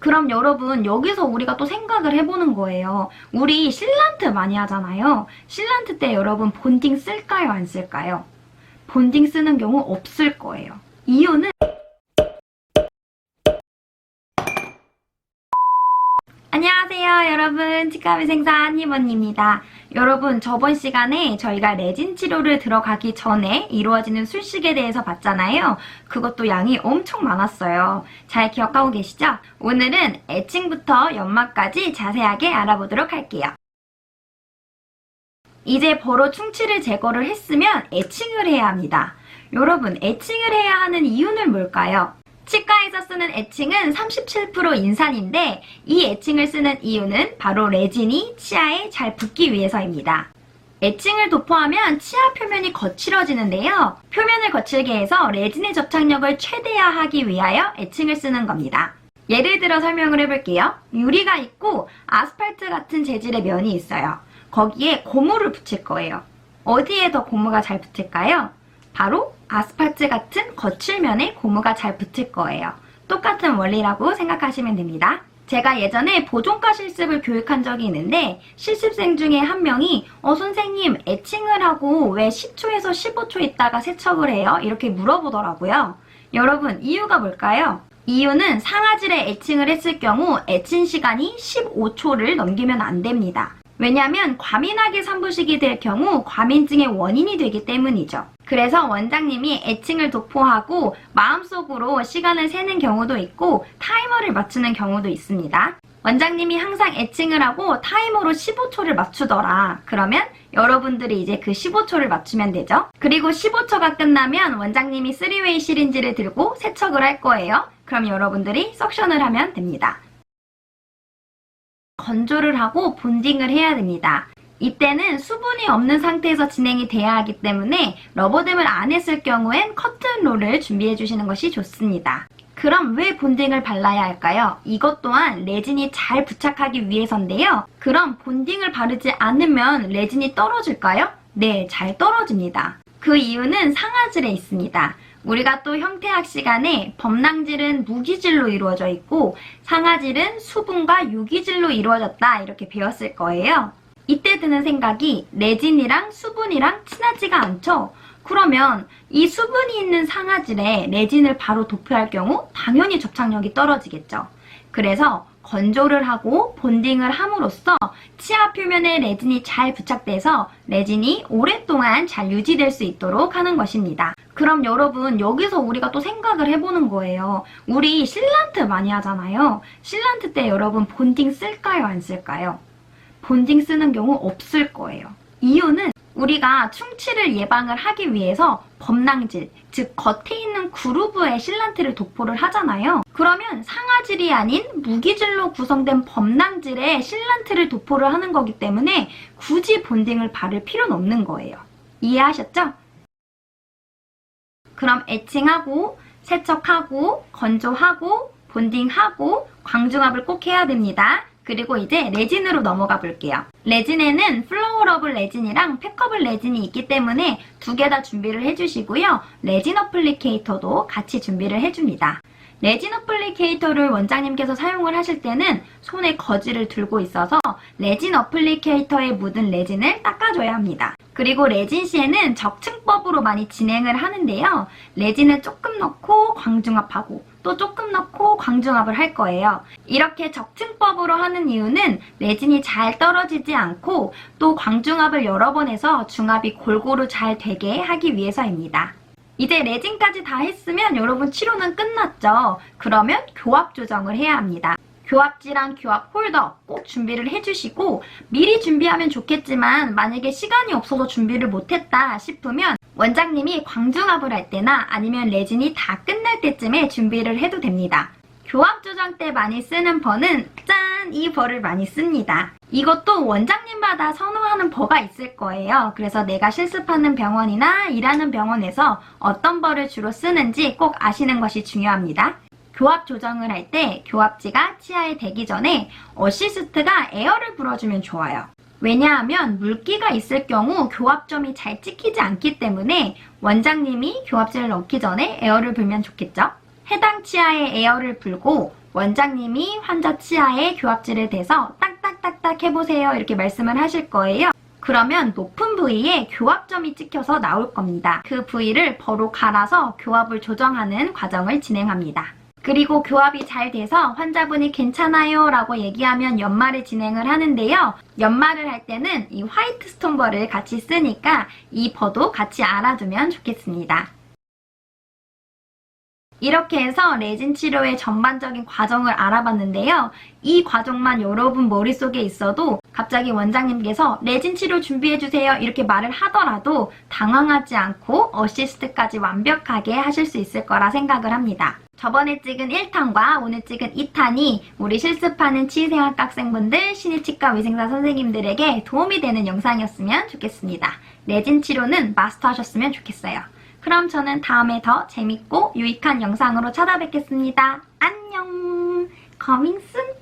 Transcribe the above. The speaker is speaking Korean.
그럼 여러분 여기서 우리가 또 생각을 해보는 거예요. 우리 실란트 많이 하잖아요. 실란트 때 여러분 본딩 쓸까요? 안 쓸까요? 본딩 쓰는 경우 없을 거예요. 이유는 안녕하세요 여러분, 치과위생사 한희번입니다. 여러분 저번 시간에 저희가 레진 치료를 들어가기 전에 이루어지는 술식에 대해서 봤잖아요. 그것도 양이 엄청 많았어요. 잘 기억하고 계시죠? 오늘은 애칭부터 연마까지 자세하게 알아보도록 할게요. 이제 버로 충치를 제거를 했으면 애칭을 해야 합니다. 여러분 애칭을 해야 하는 이유는 뭘까요? 치과에서 쓰는 애칭은 37% 인산인데 이 애칭을 쓰는 이유는 바로 레진이 치아에 잘 붙기 위해서입니다. 애칭을 도포하면 치아 표면이 거칠어지는데요. 표면을 거칠게 해서 레진의 접착력을 최대화하기 위하여 애칭을 쓰는 겁니다. 예를 들어 설명을 해볼게요. 유리가 있고 아스팔트 같은 재질의 면이 있어요. 거기에 고무를 붙일 거예요. 어디에 더 고무가 잘 붙을까요? 바로 아스팔트 같은 거칠면에 고무가 잘 붙을 거예요. 똑같은 원리라고 생각하시면 됩니다. 제가 예전에 보존과 실습을 교육한 적이 있는데 실습생 중에 한 명이 선생님 애칭을 하고 왜 10초에서 15초 있다가 세척을 해요? 이렇게 물어보더라고요. 여러분 이유가 뭘까요? 이유는 상아질에 애칭을 했을 경우 애칭 시간이 15초를 넘기면 안 됩니다. 왜냐하면 과민하게 산부식이 될 경우 과민증의 원인이 되기 때문이죠. 그래서 원장님이 애칭을 도포하고 마음속으로 시간을 세는 경우도 있고 타이머를 맞추는 경우도 있습니다. 원장님이 항상 애칭을 하고 타이머로 15초를 맞추더라. 그러면 여러분들이 이제 그 15초를 맞추면 되죠. 그리고 15초가 끝나면 원장님이 3웨이 시린지를 들고 세척을 할 거예요. 그럼 여러분들이 석션을 하면 됩니다. 건조를 하고 본딩을 해야 됩니다. 이때는 수분이 없는 상태에서 진행이 돼야 하기 때문에 러버댐을 안 했을 경우엔 커튼롤을 준비해 주시는 것이 좋습니다. 그럼 왜 본딩을 발라야 할까요? 이것 또한 레진이 잘 부착하기 위해서인데요. 그럼 본딩을 바르지 않으면 레진이 떨어질까요? 네, 잘 떨어집니다. 그 이유는 상아질에 있습니다. 우리가 또 형태학 시간에 범낭질은 무기질로 이루어져 있고 상아질은 수분과 유기질로 이루어졌다 이렇게 배웠을 거예요. 이때 드는 생각이 레진이랑 수분이랑 친하지가 않죠? 그러면 이 수분이 있는 상아질에 레진을 바로 도포할 경우 당연히 접착력이 떨어지겠죠. 그래서 건조를 하고 본딩을 함으로써 치아 표면에 레진이 잘 부착돼서 레진이 오랫동안 잘 유지될 수 있도록 하는 것입니다. 그럼 여러분 여기서 우리가 또 생각을 해보는 거예요. 우리 실란트 많이 하잖아요. 실란트 때 여러분 본딩 쓸까요? 안 쓸까요? 본딩 쓰는 경우 없을 거예요. 이유는 우리가 충치를 예방을 하기 위해서 범낭질, 즉 겉에 있는 그루브에 실란트를 도포를 하잖아요. 그러면 상아질이 아닌 무기질로 구성된 범낭질에 실란트를 도포를 하는 거기 때문에 굳이 본딩을 바를 필요는 없는 거예요. 이해하셨죠? 그럼 애칭하고 세척하고 건조하고 본딩하고 광중압을 꼭 해야 됩니다. 그리고 이제 레진으로 넘어가 볼게요. 레진에는 플로우러블 레진이랑 팩커블 레진이 있기 때문에 두 개 다 준비를 해주시고요. 레진 어플리케이터도 같이 준비를 해줍니다. 레진 어플리케이터를 원장님께서 사용을 하실 때는 손에 거즈를 들고 있어서 레진 어플리케이터에 묻은 레진을 닦아줘야 합니다. 그리고 레진 시에는 적층법으로 많이 진행을 하는데요. 레진을 조금 넣고 광중압하고 또 조금 넣고 광중압을 할 거예요. 이렇게 적층법으로 하는 이유는 레진이 잘 떨어지지 않고 또 광중압을 여러 번 해서 중압이 골고루 잘 되게 하기 위해서입니다. 이제 레진까지 다 했으면 여러분 치료는 끝났죠. 그러면 교합 조정을 해야 합니다. 교합지랑 교합 홀더 꼭 준비를 해주시고 미리 준비하면 좋겠지만 만약에 시간이 없어서 준비를 못했다 싶으면 원장님이 광중압을 할 때나 아니면 레진이 다 끝날 때쯤에 준비를 해도 됩니다. 교합 조정 때 많이 쓰는 버는 짠! 이 버를 많이 씁니다. 이것도 원장님마다 선호하는 버가 있을 거예요. 그래서 내가 실습하는 병원이나 일하는 병원에서 어떤 버를 주로 쓰는지 꼭 아시는 것이 중요합니다. 교합 조정을 할 때 교합지가 치아에 대기 전에 어시스트가 에어를 불어주면 좋아요. 왜냐하면 물기가 있을 경우 교합점이 잘 찍히지 않기 때문에 원장님이 교합지를 넣기 전에 에어를 불면 좋겠죠. 해당 치아에 에어를 불고 원장님이 환자 치아에 교합지를 대서 딱딱딱딱 해보세요 이렇게 말씀을 하실 거예요. 그러면 높은 부위에 교합점이 찍혀서 나올 겁니다. 그 부위를 버로 갈아서 교합을 조정하는 과정을 진행합니다. 그리고 교합이 잘 돼서 환자분이 괜찮아요 라고 얘기하면 연마를 진행을 하는데요. 연마를 할 때는 이 화이트 스톤버를 같이 쓰니까 이 버도 같이 알아두면 좋겠습니다. 이렇게 해서 레진 치료의 전반적인 과정을 알아봤는데요. 이 과정만 여러분 머릿속에 있어도 갑자기 원장님께서 레진 치료 준비해주세요 이렇게 말을 하더라도 당황하지 않고 어시스트까지 완벽하게 하실 수 있을 거라 생각을 합니다. 저번에 찍은 1탄과 오늘 찍은 2탄이 우리 실습하는 치의생활과 학생분들, 신입치과 위생사 선생님들에게 도움이 되는 영상이었으면 좋겠습니다. 레진 치료는 마스터하셨으면 좋겠어요. 그럼 저는 다음에 더 재밌고 유익한 영상으로 찾아뵙겠습니다. 안녕! Coming soon!